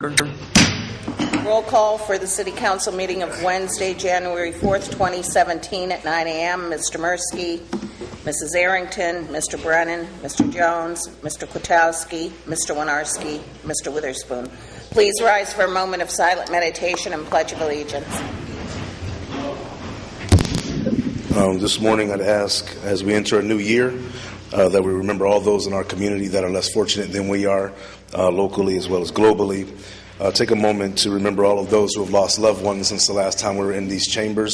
Roll call for the City Council meeting of Wednesday, January 4th, 2017 at 9 a.m. Mr. Mursky, Mrs. Arrington, Mr. Brennan, Mr. Jones, Mr. Kwiatkowski, Mr. Winarski, Mr. Witherspoon. Please rise for a moment of silent meditation and Pledge of Allegiance. This morning I'd ask, as we enter a new year, that we remember all those in our community that are less fortunate than we are, locally as well as globally. Take a moment to remember all of those who have lost loved ones since the last time we were in these chambers.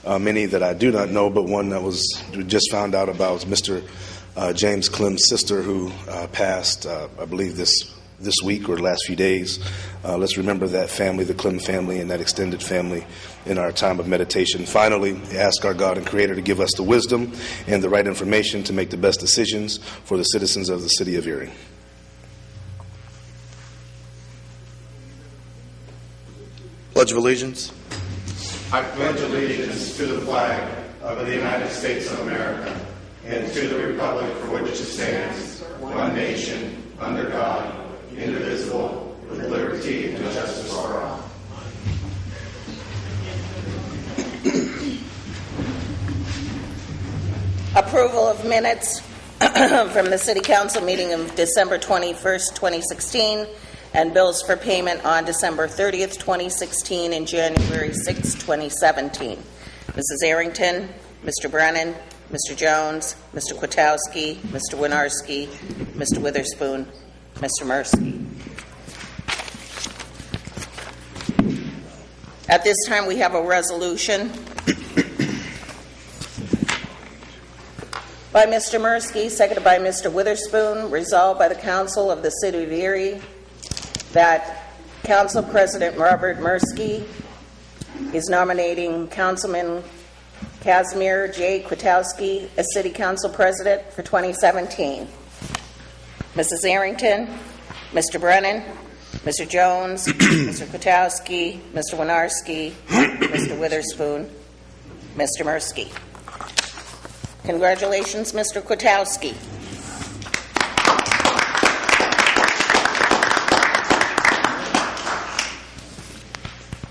Many that I do not know, but one that we just found out about was Mr. James Clem's sister, who passed, I believe, this week or the last few days. Let's remember that family, the Clem family, and that extended family in our time of meditation. Finally, ask our God and Creator to give us the wisdom and the right information to make the best decisions for the citizens of the city of Erie. Pledge of Allegiance. I pledge allegiance to the flag of the United States of America and to the republic for which it stands, one nation, under God, indivisible, with liberty and justice for all. Approval of minutes from the City Council meeting of December 21st, 2016, and bills for payment on December 30th, 2016 and January 6th, 2017. Mrs. Arrington, Mr. Brennan, Mr. Jones, Mr. Kwiatkowski, Mr. Winarski, Mr. Witherspoon, Mr. Mursky. At this time, we have a resolution by Mr. Mursky, seconded by Mr. Witherspoon, resolved by the Council of the City of Erie that Council President Robert Mursky is nominating Councilman Casimir J. Kwiatkowski as City Council President for 2017. Mrs. Arrington, Mr. Brennan, Mr. Jones, Mr. Kwiatkowski, Mr. Winarski, Mr. Witherspoon, Mr. Mursky. Congratulations, Mr. Kwiatkowski.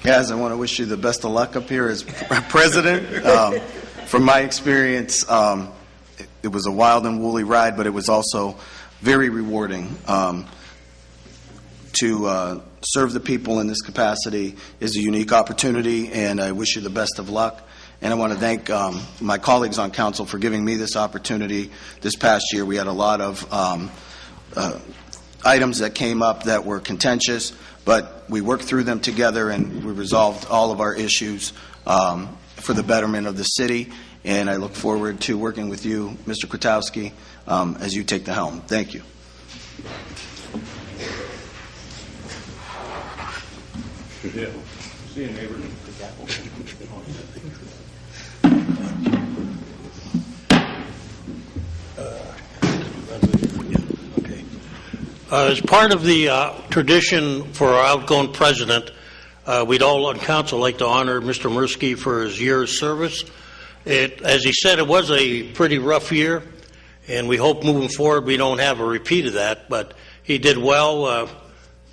Guys, I want to wish you the best of luck up here as president. From my experience, it was a wild and woolly ride, but it was also very rewarding. To serve the people in this capacity is a unique opportunity, and I wish you the best of luck. And I want to thank my colleagues on council for giving me this opportunity. This past year, we had a lot of items that came up that were contentious, but we worked through them together and we resolved all of our issues for the betterment of the city. And I look forward to working with you, Mr. Kwiatkowski, as you take the helm. Thank you. Yeah. See you, neighbor. As part of the tradition for our outgoing president, we'd all on council like to honor Mr. Mursky for his year's service. As he said, it was a pretty rough year, and we hope moving forward we don't have a repeat of that, but he did well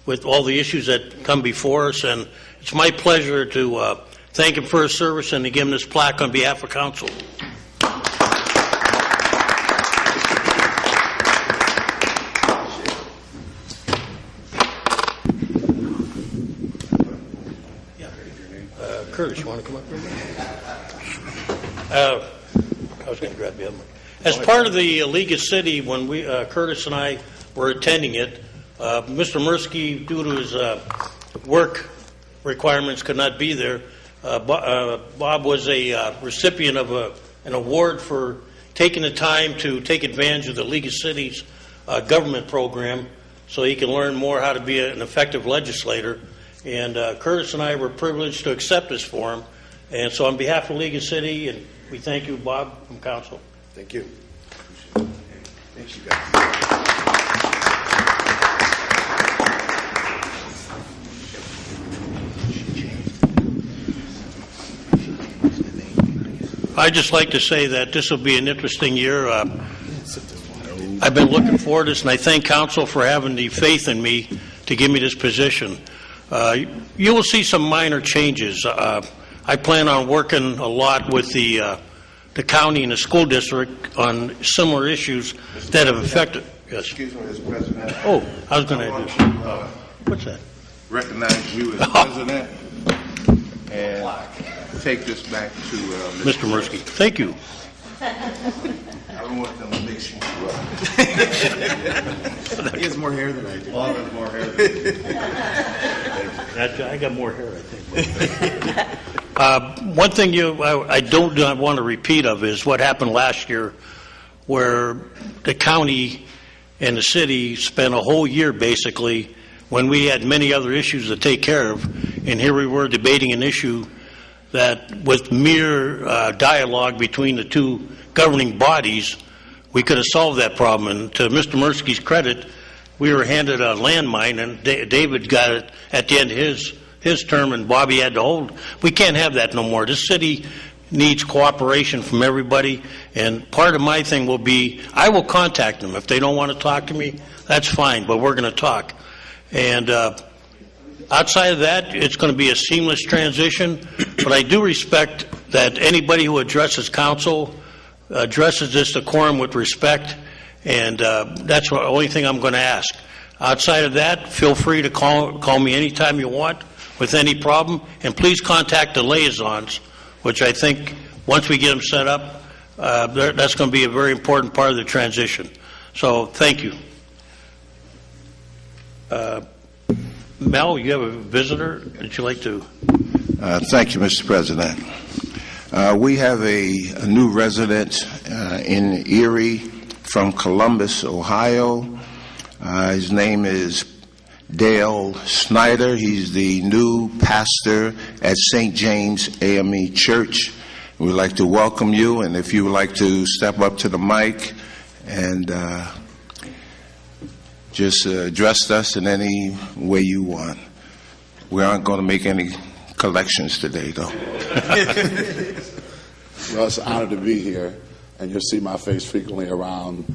with all the issues that come before us, and it's my pleasure to thank him for his service and to give him this plaque on behalf of council. Curtis, you want to come up here? I was going to grab the other one. As part of the League of City, when we Curtis and I were attending it, Mr. Mursky, due to his work requirements, could not be there. Bob was a recipient of an award for taking the time to take advantage of the League of Cities government program so he can learn more how to be an effective legislator. And Curtis and I were privileged to accept this for him. And so on behalf of League of City, and we thank you, Bob, from council. Thank you. Thank you, guys. I'd just like to say that this will be an interesting year. I've been looking forward to this, and I thank council for having the faith in me to give me this position. You will see some minor changes. I plan on working a lot with the county and the school district on similar issues that have affected. Yes. Excuse me, Mr. President. Oh, I was going to do. What's that? Recognize you as president and take this back to Mr. Mursky. Thank you. I don't want them to mix you up. He has more hair than I do. All has more hair than I got more hair, I think. One thing I don't want a repeat of is what happened last year, where the county and the city spent a whole year basically when we had many other issues to take care of, and here we were debating an issue that with mere dialogue between the two governing bodies, we could have solved that problem. And to Mr. Mursky's credit, we were handed a landmine, and David got it at the end of his term, and Bobby had to hold. We can't have that no more. This city needs cooperation from everybody, and part of my thing will be, I will contact them. If they don't want to talk to me, that's fine, but we're going to talk. And outside of that, it's going to be a seamless transition, but I do respect that anybody who addresses council addresses this decorum with respect, and that's the only thing I'm going to ask. Outside of that, feel free to call me anytime you want with any problem, and please contact the liaisons, which I think once we get them set up, that's going to be a very important part of the transition. So thank you. Mel, you have a visitor that you'd like to? Thank you, Mr. President. We have a new resident in Erie from Columbus, Ohio. His name is Dale Snyder. He's the new pastor at St. James AME Church. We'd like to welcome you, and if you would like to step up to the mic and just address us in any way you want. We aren't going to make any collections today, though. Well, it's an honor to be here, and you'll see my face frequently around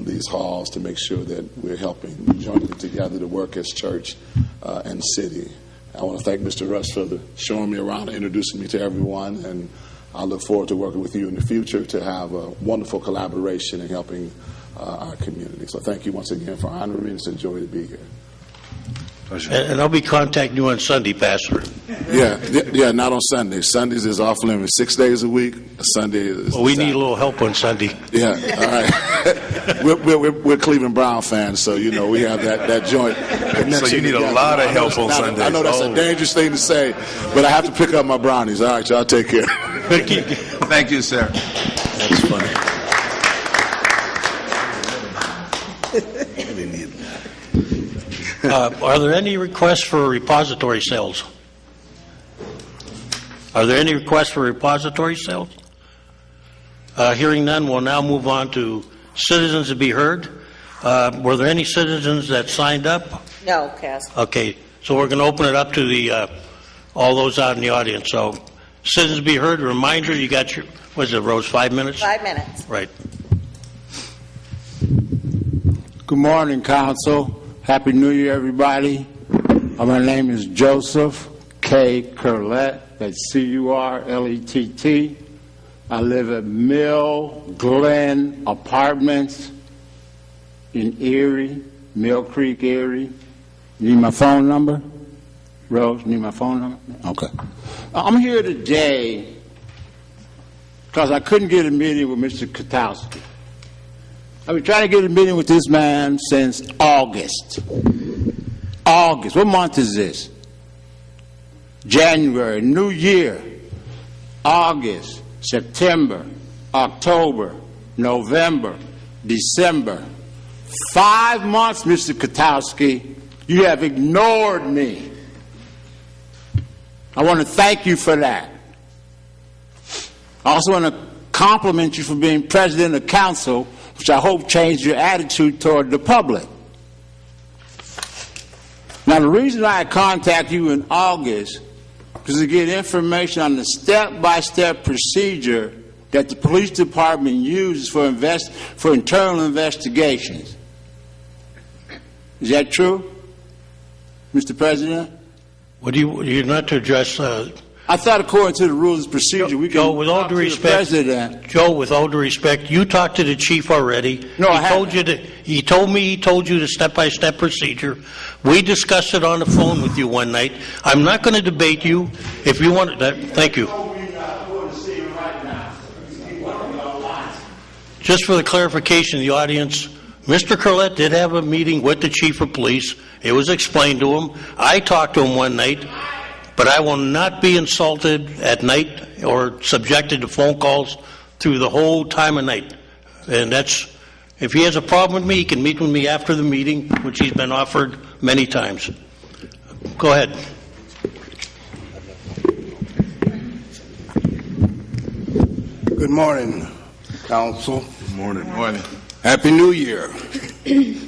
these halls to make sure that we're helping jointly together to work as church and city. I want to thank Mr. Rush for showing me around and introducing me to everyone, and I look forward to working with you in the future to have a wonderful collaboration in helping our community. So thank you once again for honoring me. It's a joy to be here. And I'll be contacting you on Sunday, Pastor. Yeah, not on Sundays. Sundays is off limits. 6 days a week. Sunday is. Well, we need a little help on Sunday. Yeah, all right. we're Cleveland Brown fans, so you know we have that joint. So you need a lot of help on Sundays. I know that's a dangerous thing to say, but I have to pick up my brownies. All right, y'all take care. Thank you, sir. That's funny. Are there any requests for repository sales? Are there any requests for repository sales? Hearing none, we'll now move on to citizens to be heard. Were there any citizens that signed up? No, Cass. Okay, so we're going to open it up to the all those out in the audience. So, citizens to be heard. Reminder: you got your, what is it, Rose? 5 minutes. 5 minutes. Right. Good morning, Council. Happy New Year, everybody. My name is Joseph K. Curlett. That's C-U-R-L-E-T-T. I live at Mill Glen Apartments in Erie, Mill Creek, Erie. Need my phone number? Rose, need my phone number? Okay. I'm here today because I couldn't get a meeting with Mr. Kotowski. I've been trying to get a meeting with this man since August. August. What month is this? January, New Year. August, September, October, November, December. 5 months, Mr. Kotowski, you have ignored me. I want to thank you for that. I also want to compliment you for being president of council, which I hope changed your attitude toward the public. Now, the reason I contact you in August is to get information on the step-by-step procedure that the police department uses for internal investigations. Is that true? Mr. President? You're not to address, I thought according to the rules of procedure, we Joe, can with all talk due to the respect, President. Joe, with all due respect, you talked to the chief already. No, I He told haven't. you he told you the step-by-step procedure. We discussed it on the phone with you one night. I'm not going to debate you. If you want that, thank you. Just for the clarification of the audience, Mr. Curlett did have a meeting with the chief of police. It was explained to him. I talked to him one night, but I will not be insulted at night or subjected to phone calls through the whole time of night. And that's, if he has a problem with me, he can meet with me after the meeting, which he's been offered many times. Go ahead. Good morning, Council. Good morning. Morning. Happy New Year.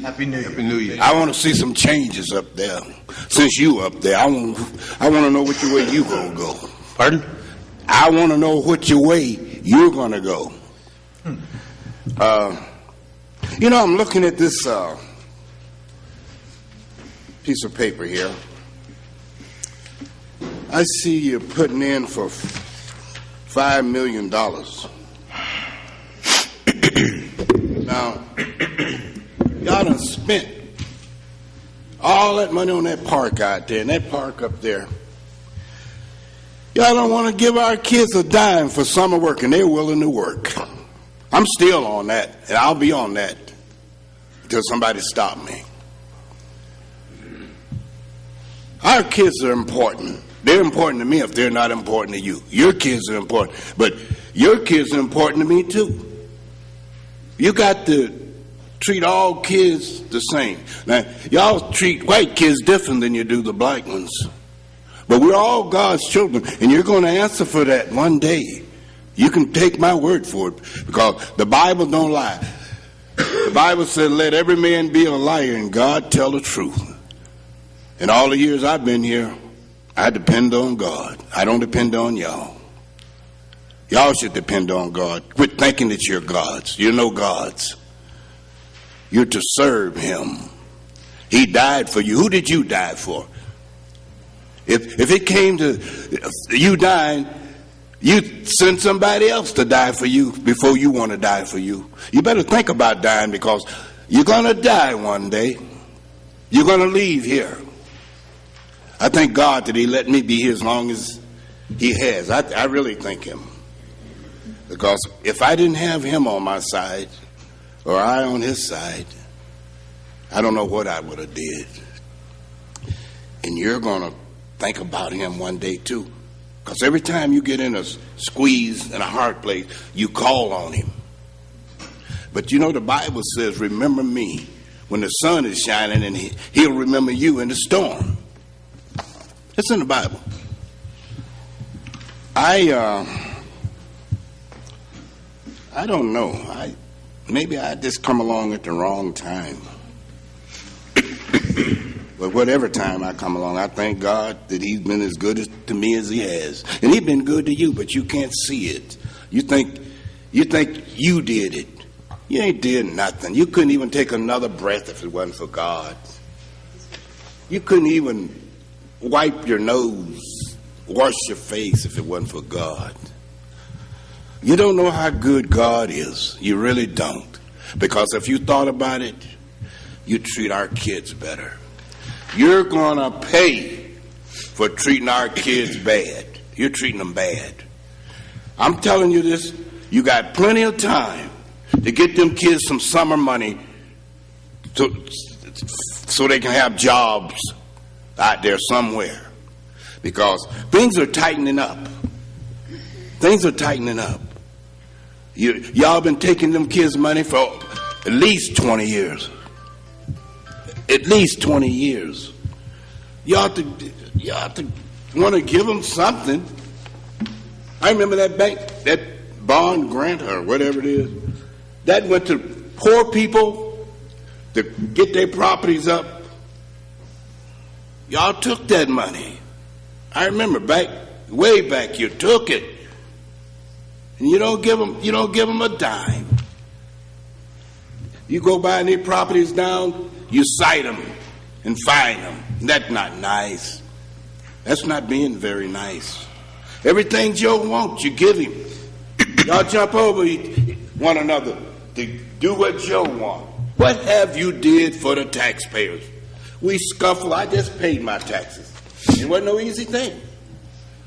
Happy New Year. I want to see some changes up there. Since you up there, I want to know which way you gonna go. Pardon? I want to know which way you're gonna go. I'm looking at this piece of paper here. I see you're putting in for $5 million. Now, y'all done spent all that money on that park out there, and that park up there. Y'all don't want to give our kids a dime for summer work, and they're willing to work. I'm still on that, and I'll be on that until somebody stop me. Our kids are important. They're important to me if they're not important to you. Your kids are important, but your kids are important to me too. You got to treat all kids the same. Now, y'all treat white kids different than you do the black ones. But we're all God's children, and you're going to answer for that one day. You can take my word for it, because the Bible don't lie. The Bible said, let every man be a liar and God tell the truth. In all the years I've been here, I depend on God. I don't depend on y'all. Y'all should depend on God. Quit thinking that you're gods. You're no gods. You're to serve Him. He died for you. Who did you die for? If it came to you dying, you send somebody else to die for you before you want to die for you. You better think about dying, because you're going to die one day. You're going to leave here. I thank God that He let me be here as long as He has. I really thank Him. Because if I didn't have Him on my side, or I on His side, I don't know what I would have did. And you're going to think about Him one day too. Because every time you get in a squeeze in a hard place, you call on Him. But you know, the Bible says, remember me when the sun is shining, and He'll remember you in the storm. It's in the Bible. I don't know. Maybe I just come along at the wrong time. But whatever time I come along, I thank God that He's been as good to me as He has. And He's been good to you, but you can't see it. You think you did it. You ain't did nothing. You couldn't even take another breath if it wasn't for God. You couldn't even wipe your nose, wash your face if it wasn't for God. You don't know how good God is. You really don't. Because if you thought about it, you'd treat our kids better. You're going to pay for treating our kids bad. You're treating them bad. I'm telling you this, you got plenty of time to get them kids some summer money so they can have jobs out there somewhere. Because things are tightening up. Things are tightening up. Y'all been taking them kids' money for at least 20 years. At least 20 years. You ought to want to give them something. I remember that bank, that bond grant or whatever it is, that went to poor people to get their properties up. Y'all took that money. I remember way back, you took it. And you don't give them a dime. You go buying their properties down, you cite them. and fine them. That's not nice. That's not being very nice. Everything Joe wants, you give him. Y'all jump over one another to do what Joe wants. What have you did for the taxpayers? We scuffle. I just paid my taxes. It wasn't no easy thing.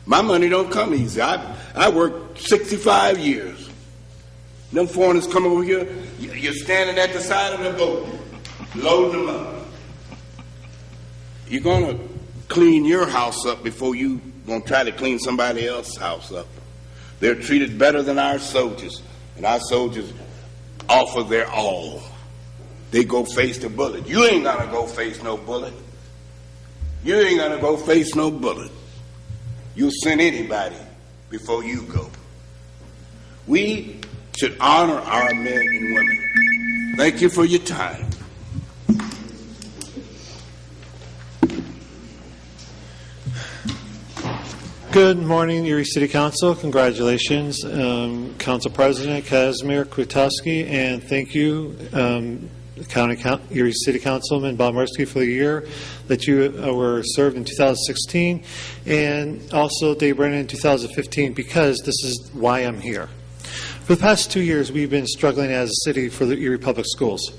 My money don't come easy. I worked 65 years. Them foreigners come over here, you're standing at the side of the boat, loading them up. You're going to clean your house up before you going to try to clean somebody else's house up. They're treated better than our soldiers, and our soldiers offer their all. They go face the bullet. You ain't going to go face no bullet. You ain't going to go face no bullet. You'll send anybody before you go. We should honor our men and women. Thank you for your time. Good morning, Erie City Council. Congratulations, Council President Kazimir Kwiatkowski, and thank you, Erie City Councilman Bob Murski, for the year that you were served in 2016, and also Dave Brennan in 2015, because this is why I'm here. For the past 2 years, we've been struggling as a city for the Erie Public Schools.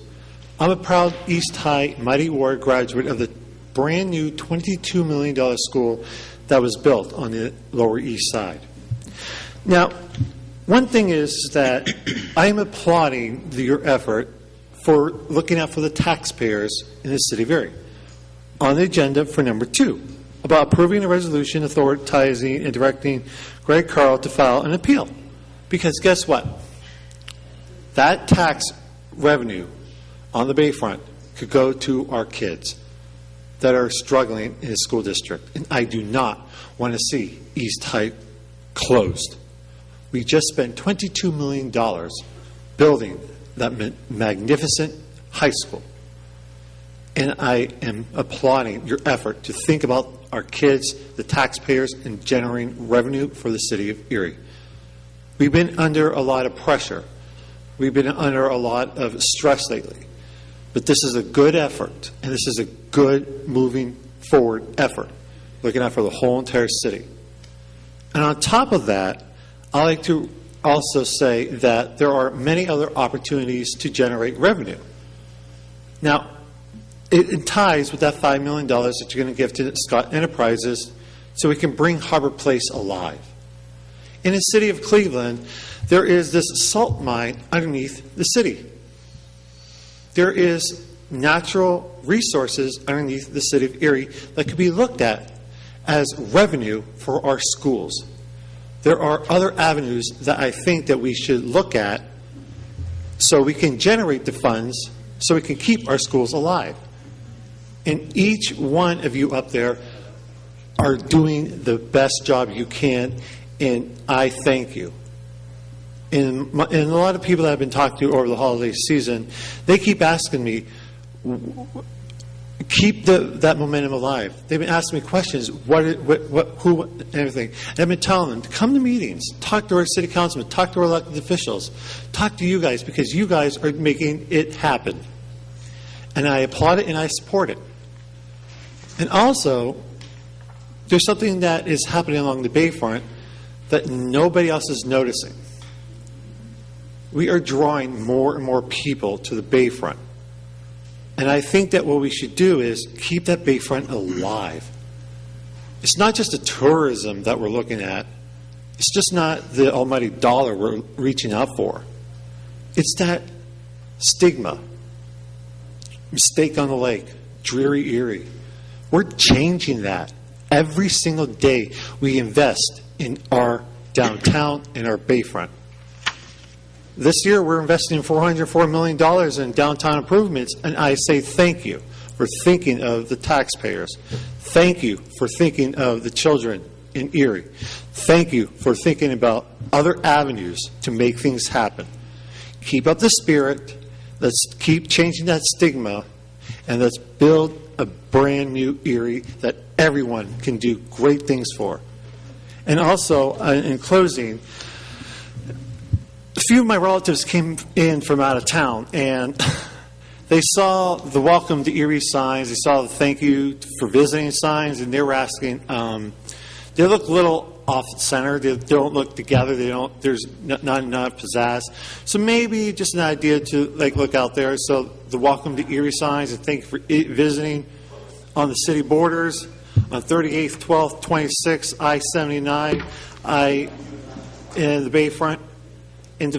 I'm a proud East High Mighty Ward graduate of the brand new $22 million school that was built on the Lower East Side. Now, one thing is that I am applauding your effort for looking out for the taxpayers in the city of Erie. On the agenda for number 2, about approving a resolution authorizing and directing Greg Carl to file an appeal. Because guess what? That tax revenue on the Bayfront could go to our kids that are struggling in the school district. And I do not want to see East High closed. We just spent $22 million building that magnificent high school. And I am applauding your effort to think about our kids, the taxpayers, and generating revenue for the city of Erie. We've been under a lot of pressure. We've been under a lot of stress lately. But this is a good effort, and this is a good moving forward effort, looking out for the whole entire city. And on top of that, I'd like to also say that there are many other opportunities to generate revenue. Now, it ties with that $5 million that you're going to give to Scott Enterprises so we can bring Harbor Place alive. In the city of Cleveland, there is this salt mine underneath the city. There is natural resources underneath the city of Erie that could be looked at as revenue for our schools. There are other avenues that I think that we should look at so we can generate the funds so we can keep our schools alive. And each one of you up there are doing the best job you can, and I thank you. And a lot of people that I've been talking to over the holiday season, they keep asking me, keep that momentum alive. They've been asking me questions, who, and everything. And I've been telling them to come to meetings, talk to our city councilmen, talk to our elected officials, talk to you guys, because you guys are making it happen. And I applaud it and I support it. And also, there's something that is happening along the Bayfront that nobody else is noticing. We are drawing more and more people to the Bayfront. And I think that what we should do is keep that Bayfront alive. It's not just the tourism that we're looking at. It's just not the almighty dollar we're reaching out for. It's that stigma. Mistake on the Lake, Dreary Erie. We're changing that. Every single day we invest in our downtown and our Bayfront. This year, we're investing $404 million in downtown improvements, and I say thank you for thinking of the taxpayers. Thank you for thinking of the children in Erie. Thank you for thinking about other avenues to make things happen. Keep up the spirit. Let's keep changing that stigma, and let's build a brand new Erie that everyone can do great things for. And also, in closing, a few of my relatives came in from out of town, and They saw the welcome to Erie signs, they saw the thank you for visiting signs, and they were asking, they look a little off-center, they don't look together, there's not enough pizzazz. So maybe just an idea to look out there. So the welcome to Erie signs and thank you for visiting on the city borders, on 38th, 12th, 26th, I-79, in the Bayfront. And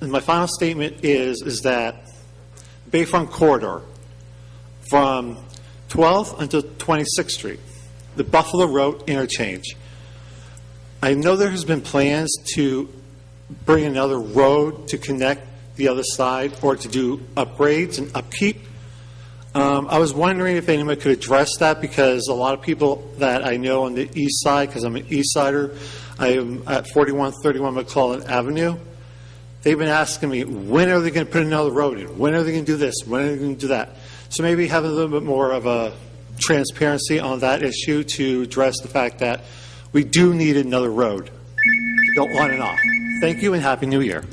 my final statement is that Bayfront corridor from 12th until 26th Street, the Buffalo Road interchange. I know there has been plans to bring another road to connect the other side or to do upgrades and upkeep. I was wondering if anyone could address that, because a lot of people that I know on the east side, because I'm an east sider, I am at 4131 McClellan Avenue. They've been asking me, when are they going to put another road in? When are they going to do this? When are they going to do that? So maybe have a little bit more of a transparency on that issue to address the fact that we do need another road to go on and off. Thank you and Happy New Year.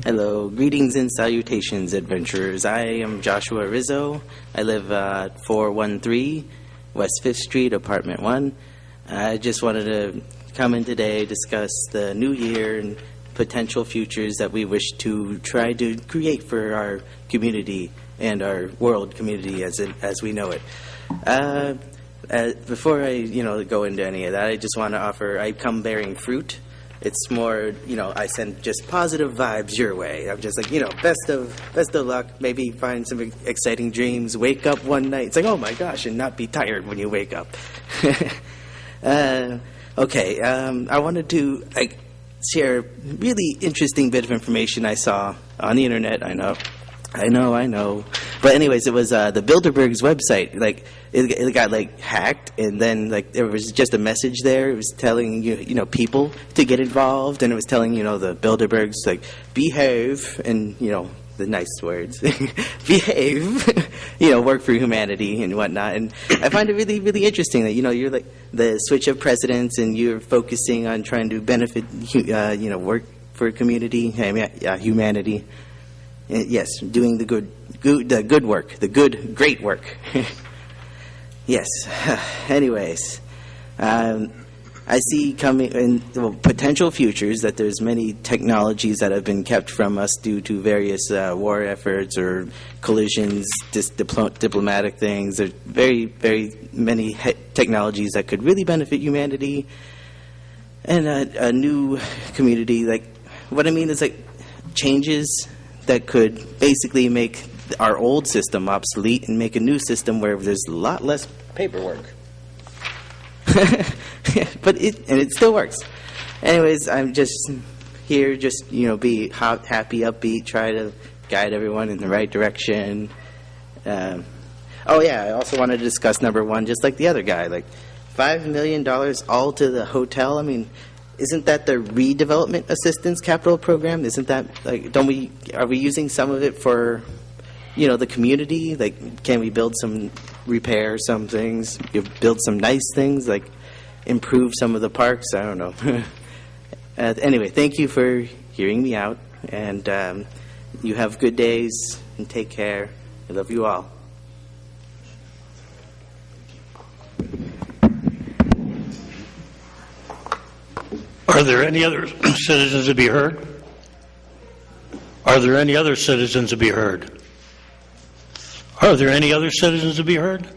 Hello, greetings and salutations, adventurers. I am Joshua Rizzo. I live at 413 West 5th Street, Apartment 1. I just wanted to come in today, discuss the new year and potential futures that we wish to try to create for our community and our world community as we know it. Before I go into any of that, I just want to offer, I come bearing fruit. It's more, I send just positive vibes your way. I'm just like, best of luck. Maybe find some exciting dreams. Wake up one night. It's like, oh my gosh, and not be tired when you wake up. Okay. I wanted to share a really interesting bit of information I saw on the internet. I know. But anyways, it was the Bilderberg's website. It got hacked, and then there was just a message there. It was telling people to get involved, and it was telling the Bilderbergs behave, and the nice words, behave, work for humanity and whatnot. And I find it really, really interesting that you're the switch of presidents, and you're focusing on trying to benefit work for community, humanity. Yes, doing the good work, the great work. Yes. Anyways, I see coming in potential futures that there's many technologies that have been kept from us due to various war efforts or collisions, diplomatic things. There's very, very many technologies that could really benefit humanity and a new community. What I mean is changes that could basically make our old system obsolete and make a new system where there's a lot less paperwork. But it still works. Anyways, I'm just here, be happy, upbeat, try to guide everyone in the right direction. I also wanted to discuss number one, just like the other guy, $5 million all to the hotel. I mean, isn't that the redevelopment assistance capital program? Isn't that are we using some of it for, the community? Can we repair some things, build some nice things, improve some of the parks? I don't know. Anyway, thank you for hearing me out, and you have good days, and take care. I love you all. Are there any other citizens to be heard? Are there any other citizens to be heard? Are there any other citizens to be heard?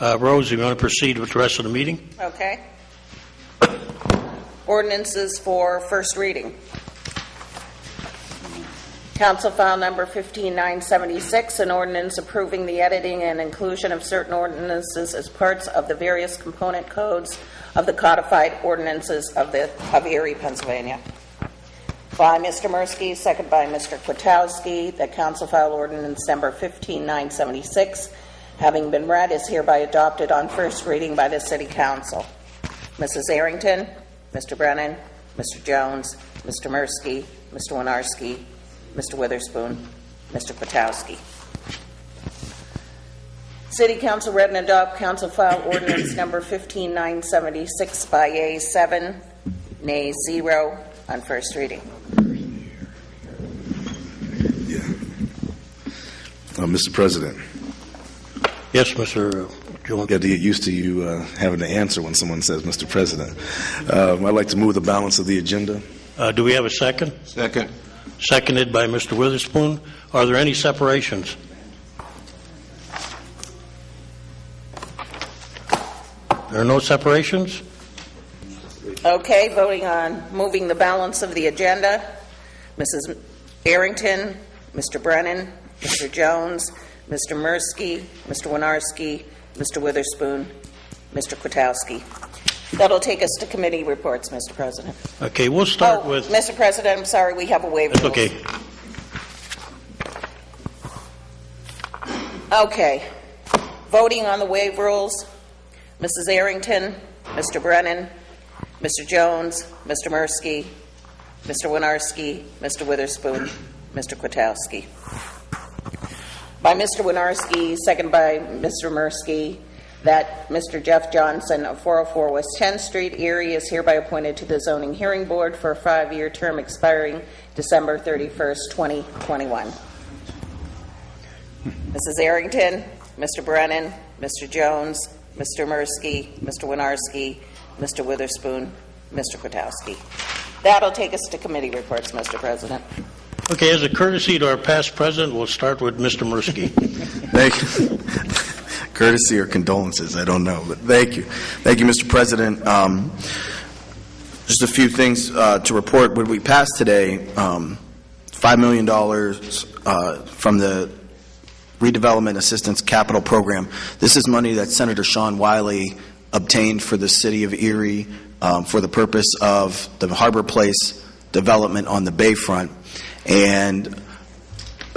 Rose, you want to proceed with the rest of the meeting? Okay. Ordinances for first reading. Council File Number 15976, an ordinance approving the editing and inclusion of certain ordinances as parts of the various component codes of the codified ordinances of Erie, Pennsylvania. By Mr. Mursky, second by Mr. Kwiatkowski, that Council File Ordinance Number 15976, having been read, is hereby adopted on first reading by the City Council. Mrs. Arrington, Mr. Brennan, Mr. Jones, Mr. Mursky, Mr. Winarski, Mr. Witherspoon, Mr. Kwiatkowski. City Council read and adopt Council File Ordinance Number 15976 by yeas 7, nays 0 on first reading. Mr. President, Yes, Mr. Jones. got to get used to you having to answer when someone says Mr. President. I'd like to move the balance of the agenda. Do we have a second? Second. Seconded by Mr. Witherspoon. Are there any separations? There are no separations? Okay, voting on moving the balance of the agenda. Mrs. Arrington, Mr. Brennan, Mr. Jones, Mr. Mursky, Mr. Winarski, Mr. Witherspoon, Mr. Kwiatkowski. That'll take us to committee reports, Mr. President. Okay, we'll start with... Mr. President, I'm sorry, we have a waiver. It's okay. Okay. Voting on the waive rules, Mrs. Arrington, Mr. Brennan, Mr. Jones, Mr. Mursky, Mr. Winarski, Mr. Witherspoon, Mr. Kwiatkowski. By Mr. Winarski, second by Mr. Mursky, that Mr. Jeff Johnson of 404 West 10th Street, Erie, is hereby appointed to the Zoning Hearing Board for a 5-year term expiring December 31st, 2021. Mrs. Arrington, Mr. Brennan, Mr. Jones, Mr. Mursky, Mr. Winarski, Mr. Witherspoon, Mr. Kwiatkowski. That'll take us to committee reports, Mr. President. Okay, as a courtesy to our past president, we'll start with Mr. Mursky. Thank you. Courtesy or condolences, I don't know, but thank you. Thank you, Mr. President. Just a few things to report. What we passed today, $5 million from the Redevelopment Assistance Capital Program. This is money that Senator Sean Wiley obtained for the city of Erie for the purpose of the Harbor Place development on the bayfront. And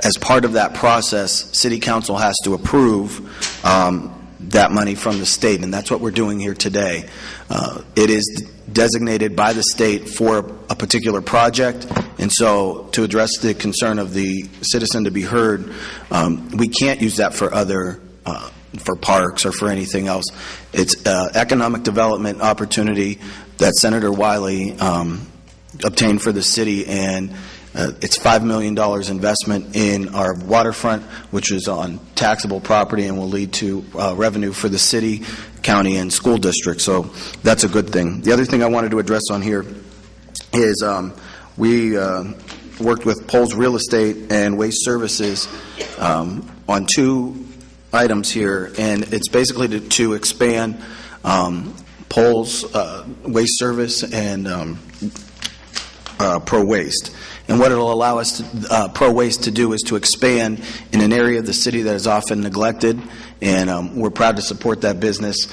as part of that process, City Council has to approve that money from the state, and that's what we're doing here today. It is designated by the state for a particular project, and so to address the concern of the citizen to be heard, we can't use that for other for parks or for anything else. It's economic development opportunity that Senator Wiley obtained for the city, and it's $5 million investment in our waterfront, which is on taxable property and will lead to revenue for the city, county, and school district. So that's a good thing. The other thing I wanted to address on here is we worked with Poles Real Estate and Waste Services on 2 items here, and it's basically to expand Poles Waste Service and Pro Waste. And what it'll allow us, Pro Waste, to do is to expand in an area of the city that is often neglected, and we're proud to support that business,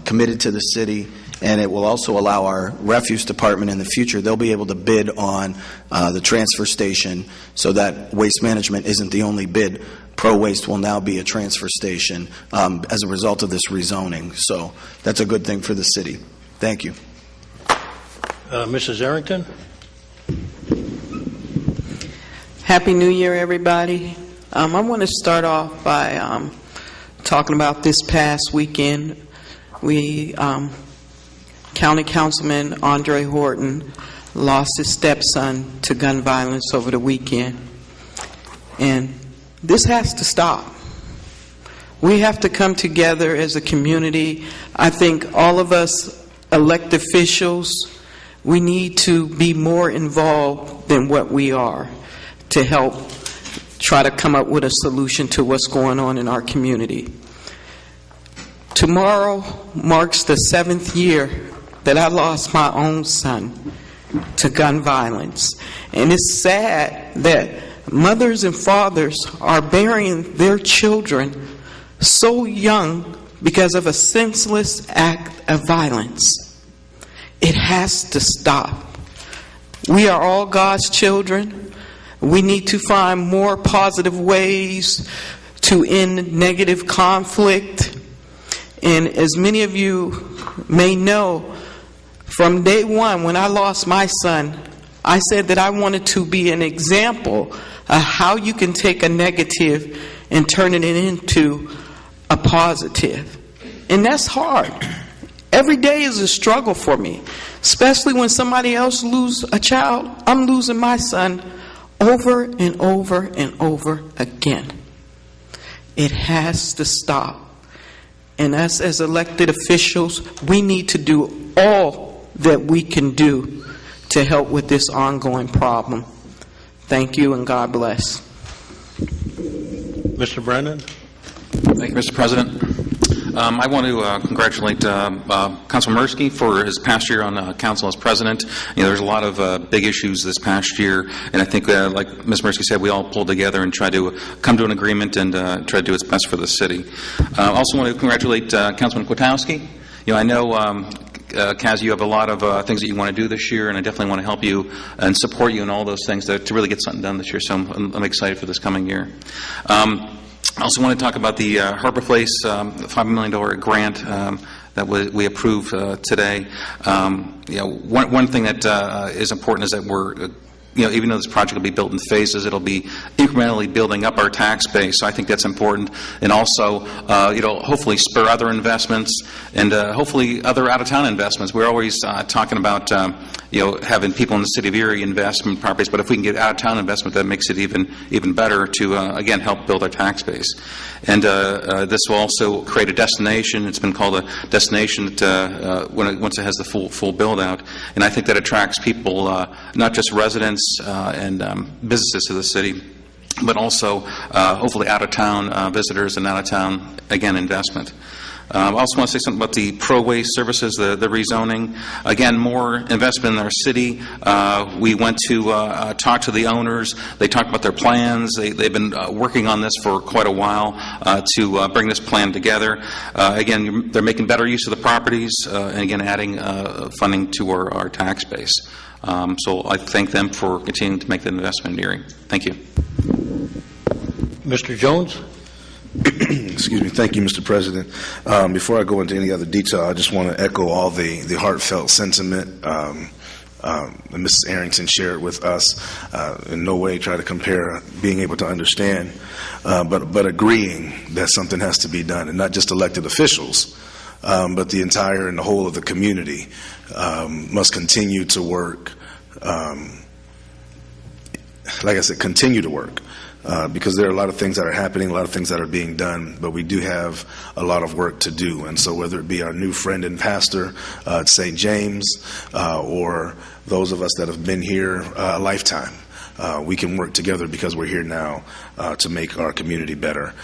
committed to the city, and it will also allow our refuse department in the future, they'll be able to bid on the transfer station so that waste management isn't the only bid. Pro Waste will now be a transfer station as a result of this rezoning. So that's a good thing for the city. Thank you. Mrs. Arrington? Happy New Year, everybody. I want to start off by talking about this past weekend. We, County Councilman Andre Horton lost his stepson to gun violence over the weekend. And this has to stop. We have to come together as a community. I think all of us elected officials, we need to be more involved than what we are, to help try to come up with a solution to what's going on in our community. Tomorrow marks the 7th year that I lost my own son to gun violence. And it's sad that mothers and fathers are burying their children so young because of a senseless act of violence. It has to stop. We are all God's children. We need to find more positive ways to end negative conflict. And as many of you may know, from day one when I lost my son, I said that I wanted to be an example of how you can take a negative and turn it into a positive. And that's hard. Every day is a struggle for me, especially when somebody else loses a child. I'm losing my son over and over and over again. It has to stop. And us as elected officials, we need to do all that we can do to help with this ongoing problem. Thank you, and God bless. Mr. Brennan? Thank you, Mr. President. I want to congratulate Councilman Mirsky for his past year on council as president. You know, there's a lot of big issues this past year, and I think, like Ms. Mirsky said, we all pulled together and tried to come to an agreement and try to do what's best for the city. I also want to congratulate Councilman Kwiatkowski. You know, I know Kaz, you have a lot of things that you want to do this year, and I definitely want to help you and support you in all those things to really get something done this year, so I'm excited for this coming year. I also want to talk about the Harbor Place $5 million grant that we approved today. You know, one thing that is important is that we're you know, even though this project will be built in phases, it'll be incrementally building up our tax base. So I think that's important. And also, it'll hopefully spur other investments and hopefully other out-of-town investments. We're always talking about, you know, having people in the city of Erie invest in properties, but if we can get out-of-town investment, that makes it even better to, again, help build our tax base. And this will also create a destination. It's been called a destination that, once it has the full build-out. And I think that attracts people, not just residents, and businesses to the city, but also hopefully out-of-town visitors and out-of-town, again, investment. I also want to say something about the pro-waste services, the rezoning. Again, more investment in our city. We went to talk to the owners. They talked about their plans. They've been working on this for quite a while to bring this plan together. Again, they're making better use of the properties and, again, adding funding to our tax base. So I thank them for continuing to make that investment in Erie. Thank you. Mr. Jones? Excuse me. Thank you, Mr. President. Before I go into any other detail, I just want to echo all the heartfelt sentiment Mrs. Arrington shared with us. In no way try to compare being able to understand, but agreeing that something has to be done, and not just elected officials, but the entire and the whole of the community must continue to work. Like I said, continue to work. Because there are a lot of things that are happening, a lot of things that are being done, but we do have a lot of work to do. And so whether it be our new friend and pastor at St. James or those of us that have been here a lifetime, we can work together because we're here now to make our community better.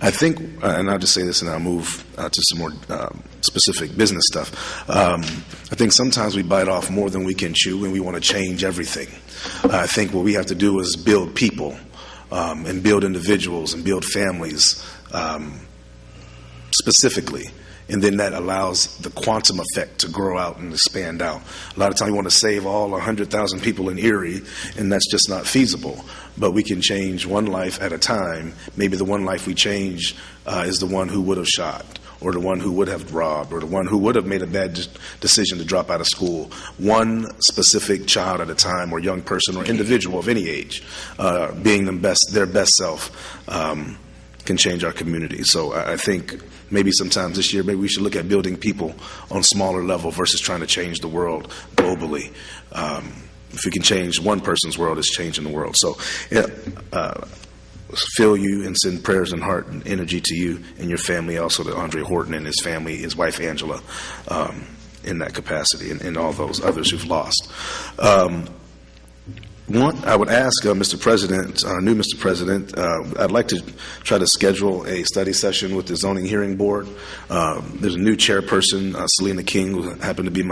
I think, and I'll just say this and I'll move to some more specific business stuff. I think sometimes we bite off more than we can chew and we want to change everything. I think what we have to do is build people and build individuals and build families specifically. And then that allows the quantum effect to grow out and expand out. A lot of times we want to save all 100,000 people in Erie, and that's just not feasible. But we can change one life at a time. Maybe the one life we change is the one who would have shot, or the one who would have robbed, or the one who would have made a bad decision to drop out of school. One specific child at a time, or young person, or individual of any age, being their best self, can change our community. So I think maybe sometimes this year, maybe we should look at building people on smaller level versus trying to change the world globally. If we can change one person's world, it's changing the world. So feel you and send prayers and heart and energy to you and your family, also to Andre Horton and his family, his wife Angela, in that capacity, and all those others who've lost. I would ask Mr. President, new Mr. President, I'd like to try to schedule a study session with the Zoning Hearing Board. There's a new chairperson, Selena King, who happened to be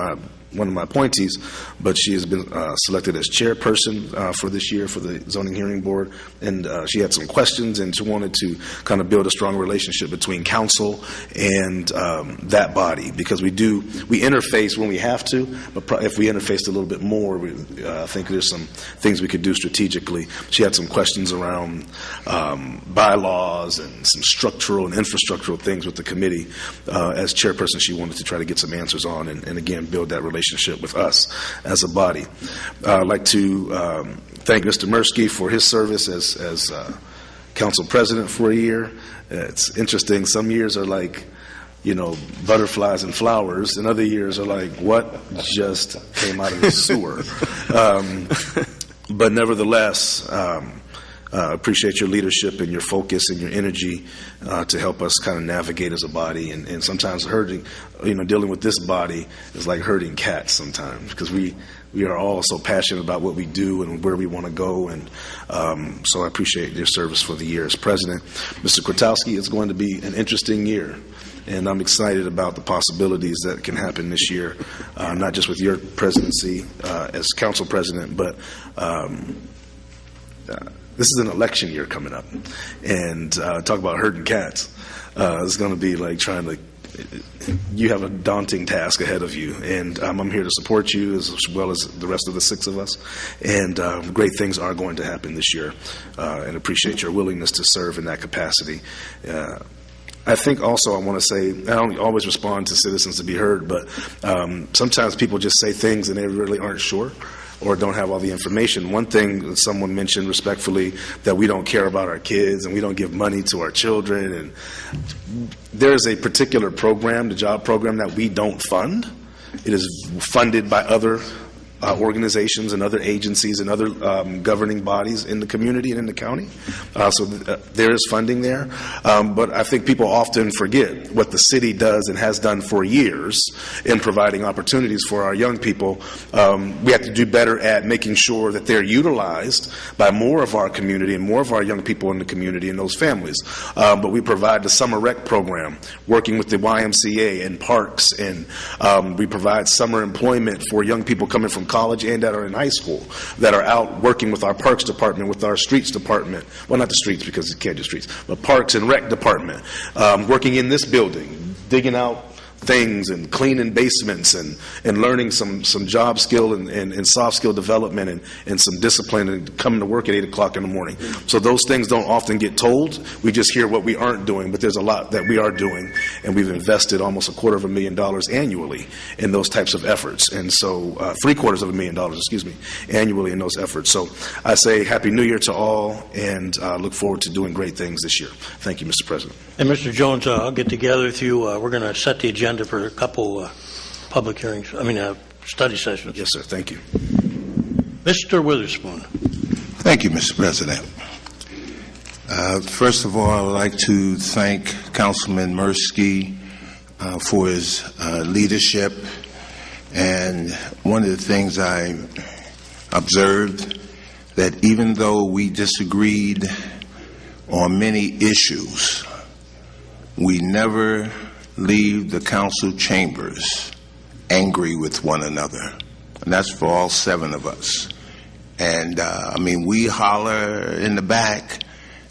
one of my appointees, but she has been selected as chairperson for this year for the Zoning Hearing Board, and she had some questions, and she wanted to kind of build a strong relationship between council and that body, because we interface when we have to, but if we interfaced a little bit more, I think there's some things we could do strategically. She had some questions around bylaws and some structural and infrastructural things with the committee. As chairperson, she wanted to try to get some answers on, and again, build that relationship with us as a body. I'd like to thank Mr. Mirsky for his service as council president for a year. It's interesting. Some years are like, butterflies and flowers, and other years are like, what just came out of the sewer? But nevertheless, appreciate your leadership and your focus and your energy to help us kind of navigate as a body. And sometimes dealing with this body is like herding cats sometimes, because we are all so passionate about what we do and where we want to go. And so I appreciate your service for the year as president. Mr. Kwiatkowski, it's going to be an interesting year. And I'm excited about the possibilities that can happen this year, not just with your presidency as council president, but this is an election year coming up. And talk about herding cats. It's going to be like you have a daunting task ahead of you. And I'm here to support you as well as the rest of the 6 of us. And great things are going to happen this year. And appreciate your willingness to serve in that capacity. I think also I want to say, I don't always respond to citizens to be heard, but sometimes people just say things and they really aren't sure or don't have all the information. One thing that someone mentioned respectfully, that we don't care about our kids and we don't give money to our children. And there's a particular program, the job program, that we don't fund. It is funded by other organizations and other agencies and other governing bodies in the community and in the county. So there is funding there. But I think people often forget what the city does and has done for years in providing opportunities for our young people. We have to do better at making sure that they're utilized by more of our community and more of our young people in the community and those families. But we provide the Summer Rec program, working with the YMCA and parks, and we provide summer employment for young people coming from college and that are in high school, that are out working with our parks department, with our streets department. Well, not the streets, because you can't do streets, but parks and rec department, working in this building, digging out things and cleaning basements and learning some job skill and soft skill development and some discipline and coming to work at 8 o'clock in the morning. So those things don't often get told. We just hear what we aren't doing, but there's a lot that we are doing, and we've invested almost $250,000 annually in those types of efforts. And so $750,000, annually in those efforts. So I say Happy New Year to all, and look forward to doing great things this year. Thank you, Mr. President. And Mr. Jones, I'll get together with you. We're going to set the agenda for a couple public hearings, study sessions. Yes, sir. Thank you. Mr. Witherspoon. Thank you, Mr. President. First of all, I would like to thank Councilman Murski for his leadership. And one of the things I observed, that even though we disagreed on many issues, we never leave the council chambers angry with one another. And that's for all 7 of us. And, we holler in the back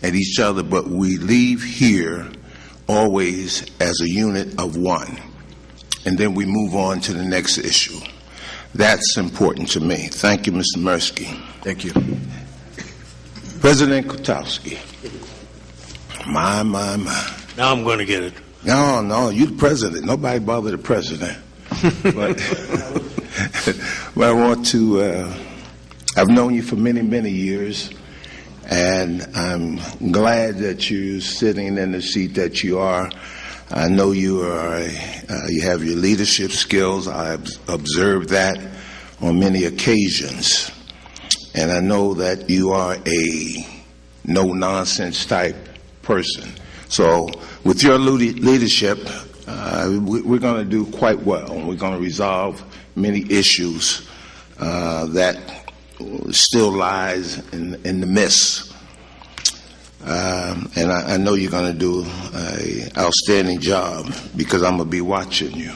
at each other, but we leave here always as a unit of one. And then we move on to the next issue. That's important to me. Thank you, Mr. Murski. Thank you. President Kwiatkowski. My. Now I'm going to get it. No, you're the president. Nobody bother the president. But I want to, I've known you for many, many years, and I'm glad that you're sitting in the seat that you are. I know you have your leadership skills. I've observed that on many occasions. And I know that you are a no-nonsense type person. So with your leadership, we're going to do quite well. We're going to resolve many issues that still lies in the midst. And I know you're going to do an outstanding job, because I'm going to be watching you.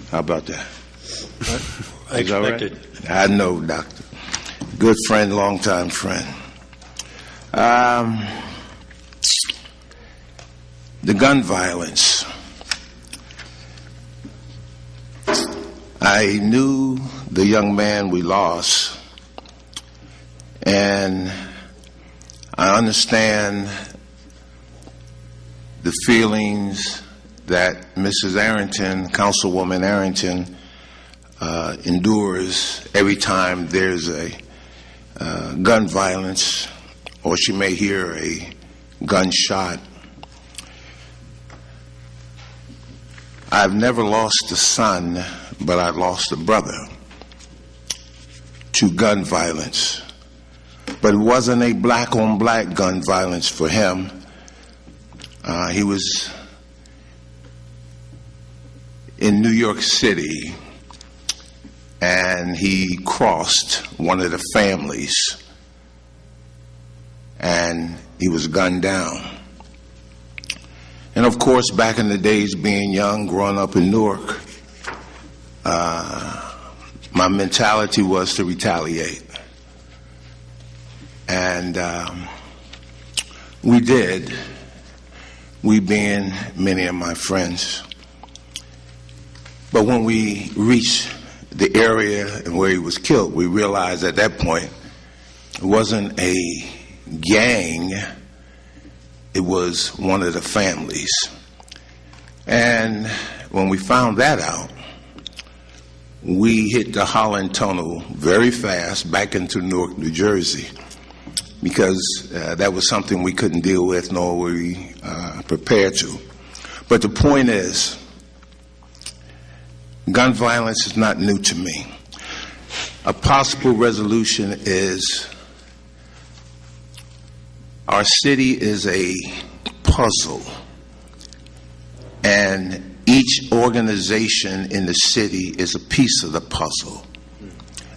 How about that? I expect it. I know, Doctor. Good friend, longtime friend. The gun violence. I knew the young man we lost, and I understand the feelings that Mrs. Arrington, Councilwoman Arrington, endures every time there's a gun violence, or she may hear a gunshot. I've never lost a son, but I lost a brother to gun violence. But it wasn't a black-on-black gun violence for him. He was in New York City, and he crossed one of the families, and he was gunned down. And of course, back in the days, being young, growing up in Newark, my mentality was to retaliate. And we did, we being many of my friends. But when we reached the area where he was killed, we realized at that point it wasn't a gang, it was one of the families. And when we found that out, we hit the Holland Tunnel very fast back into Newark, New Jersey, because that was something we couldn't deal with, nor were we prepared to. But the point is, gun violence is not new to me. A possible resolution is our city is a puzzle, and each organization in the city is a piece of the puzzle.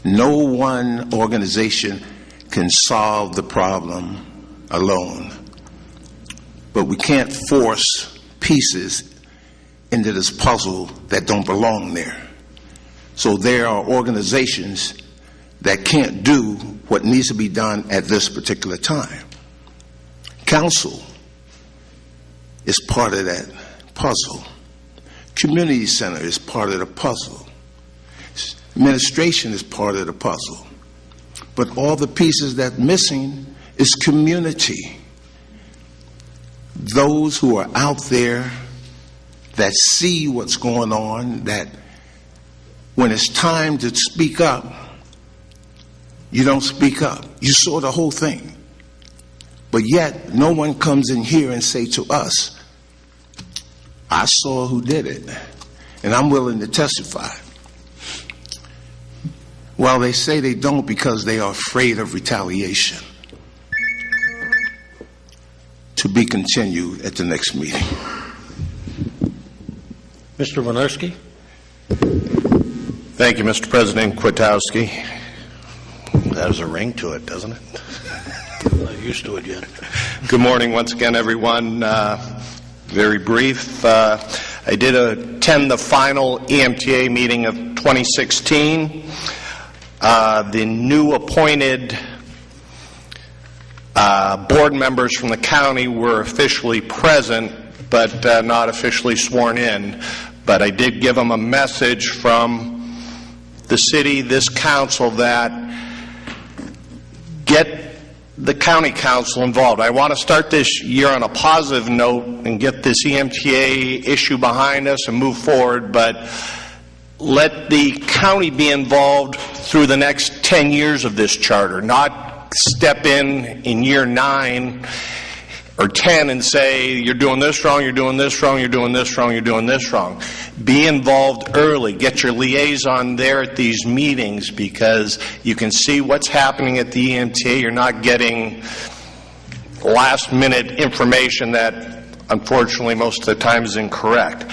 No one organization can solve the problem alone, but we can't force pieces into this puzzle that don't belong there. So there are organizations that can't do what needs to be done at this particular time. Council is part of that puzzle. Community center is part of the puzzle. Administration is part of the puzzle. But all the pieces that's missing is community. Those who are out there that see what's going on, that when it's time to speak up, you don't speak up. You saw the whole thing. But yet, no one comes in here and say to us, I saw who did it, and I'm willing to testify. Well, they say they don't because they are afraid of retaliation. To be continued at the next meeting. Mr. Winiarski? Thank you, Mr. President Kwiatkowski. That has a ring to it, doesn't it? I'm not used to it yet. Good morning once again, everyone. Very brief. I did attend the final EMTA meeting of 2016. The new appointed board members from the county were officially present, but not officially sworn in. But I did give them a message from the city, this council, that get the county council involved. I want to start this year on a positive note and get this EMTA issue behind us and move forward, but let the county be involved through the next 10 years of this charter, not step in year 9 or 10 and say, you're doing this wrong, you're doing this wrong, you're doing this wrong, you're doing this wrong. Be involved early. Get your liaison there at these meetings, because you can see what's happening at the EMTA. You're not getting last-minute information that, unfortunately, most of the time is incorrect.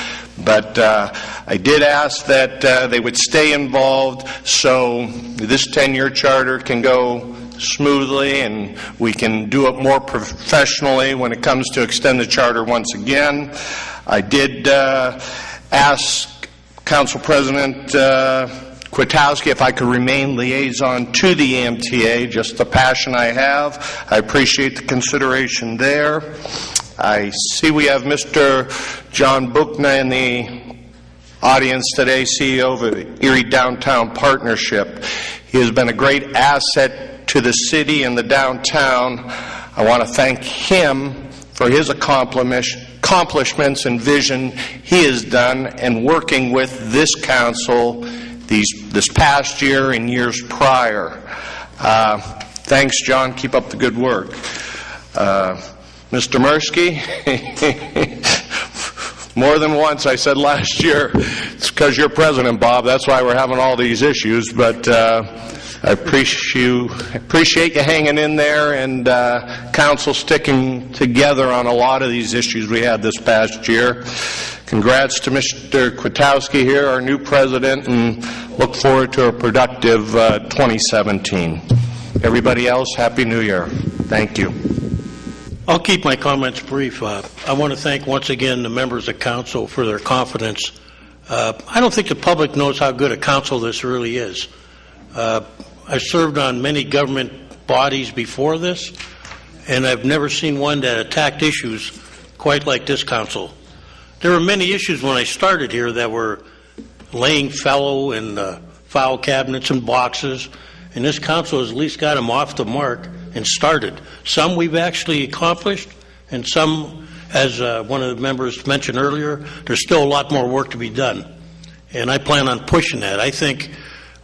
But I did ask that they would stay involved so this 10-year charter can go smoothly and we can do it more professionally when it comes to extend the charter once again. I did ask Council President Kwiatkowski if I could remain liaison to the EMTA, just the passion I have. I appreciate the consideration there. I see we have Mr. John Buchna in the audience today, CEO of the Erie Downtown Partnership. He has been a great asset to the city and the downtown. I want to thank him for his accomplishments and vision he has done and working with this council this past year and years prior. Thanks, John. Keep up the good work. Mr. Mirsky, more than once I said last year, it's because you're president, Bob, that's why we're having all these issues, but I appreciate you hanging in there and council sticking together on a lot of these issues we had this past year. Congrats to Mr. Kwiatkowski here, our new president, and look forward to a productive 2017. Everybody else, Happy New Year. Thank you. I'll keep my comments brief. I want to thank once again the members of council for their confidence. I don't think the public knows how good a council this really is. I served on many government bodies before this, and I've never seen one that attacked issues quite like this council. There were many issues when I started here that were laying fallow and file cabinets and boxes, and this council has at least got them off the mark and started. Some we've actually accomplished, and some, as one of the members mentioned earlier, there's still a lot more work to be done. And I plan on pushing that. I think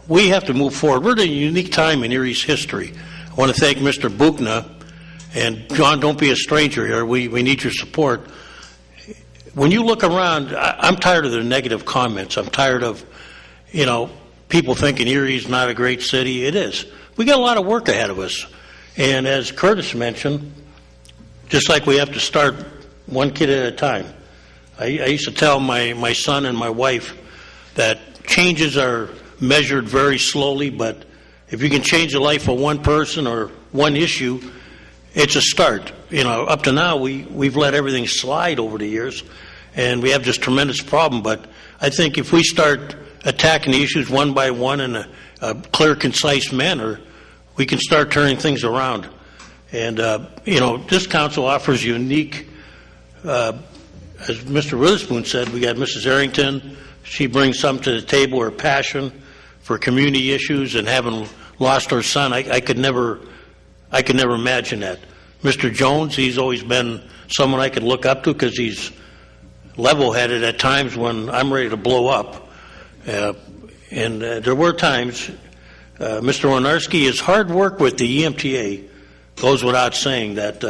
we have to move forward. We're at a unique time in Erie's history. I want to thank Mr. Buchna, and John, don't be a stranger here. We need your support. When you look around, I'm tired of the negative comments. I'm tired of, people thinking Erie's not a great city. It is. We got a lot of work ahead of us. And as Curtis mentioned, just like we have to start one kid at a time. I used to tell my son and my wife that changes are measured very slowly, but if you can change the life of one person or one issue, it's a start. Up to now, we've let everything slide over the years, and we have this tremendous problem. But I think if we start attacking the issues one by one in a clear, concise manner, we can start turning things around. And, this council offers unique, as Mr. Witherspoon said, we got Mrs. Arrington. She brings something to the table, her passion for community issues, and having lost her son, I could never imagine that. Mr. Jones, he's always been someone I could look up to because he's level-headed at times when I'm ready to blow up. And there were times, Mr. Winiarski, his hard work with the EMTA goes without saying that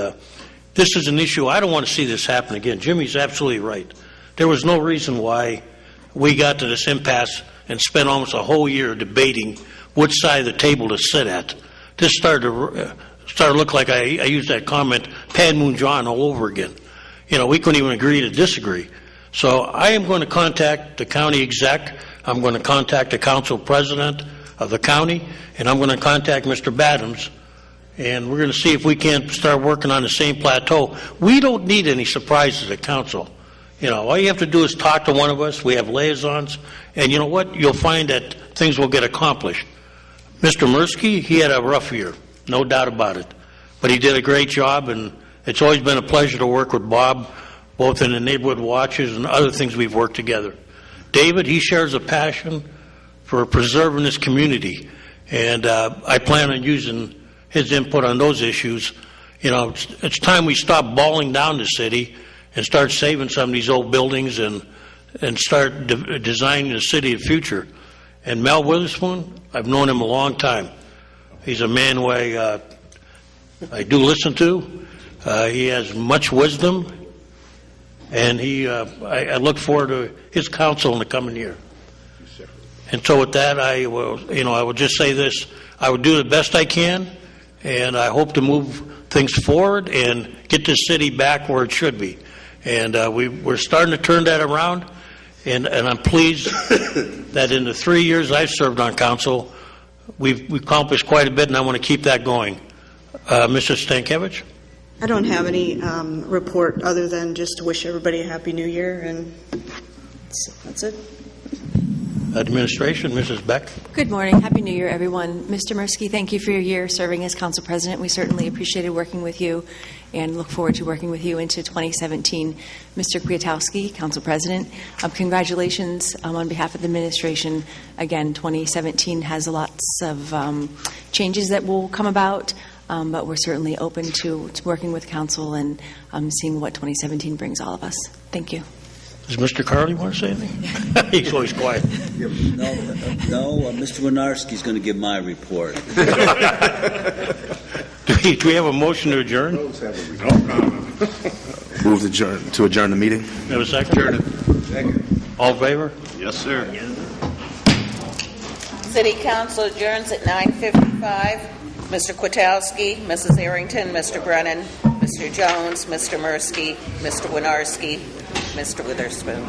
this is an issue. I don't want to see this happen again. Jimmy's absolutely right. There was no reason why we got to this impasse and spent almost a whole year debating which side of the table to sit at. This started to look like, I used that comment, Pan Moon John all over again. We couldn't even agree to disagree. So I am going to contact the county exec. I'm going to contact the council president of the county, and I'm going to contact Mr. Badams, and we're going to see if we can't start working on the same plateau. We don't need any surprises at council. All you have to do is talk to one of us. We have liaisons, and you know what? You'll find that things will get accomplished. Mr. Mirsky, he had a rough year, no doubt about it, but he did a great job, and it's always been a pleasure to work with Bob, both in the neighborhood watches and other things we've worked together. David, he shares a passion for preserving this community, and I plan on using his input on those issues. It's time we stop balling down the city and start saving some of these old buildings and start designing the city of the future. And Mel Witherspoon, I've known him a long time. He's a man who I do listen to. He has much wisdom, and I look forward to his counsel in the coming year. And so with that, I will just say this: I will do the best I can, and I hope to move things forward and get this city back where it should be. And we're starting to turn that around, and I'm pleased that in the 3 years I've served on council, we've accomplished quite a bit, and I want to keep that going. Mrs. Stankiewicz? I don't have any report other than just to wish everybody a Happy New Year, and that's it. Administration, Mrs. Beck. Good morning. Happy New Year, everyone. Mr. Mirsky, thank you for your year serving as council president. We certainly appreciated working with you and look forward to working with you into 2017. Mr. Kwiatkowski, council president, congratulations on behalf of the administration. Again, 2017 has lots of changes that will come about, but we're certainly open to working with council and seeing what 2017 brings all of us. Thank you. Does Mr. Carley want to say anything? He's always quiet. No, Mr. Winiarski's going to give my report. Do we have a motion to adjourn? No comment. Move to adjourn the meeting. We have a second? All in favor? Yes, sir. City Council adjourns at 9:55. Mr. Kwiatkowski, Mrs. Arrington, Mr. Brennan, Mr. Jones, Mr. Mursky, Mr. Winarski, Mr. Witherspoon.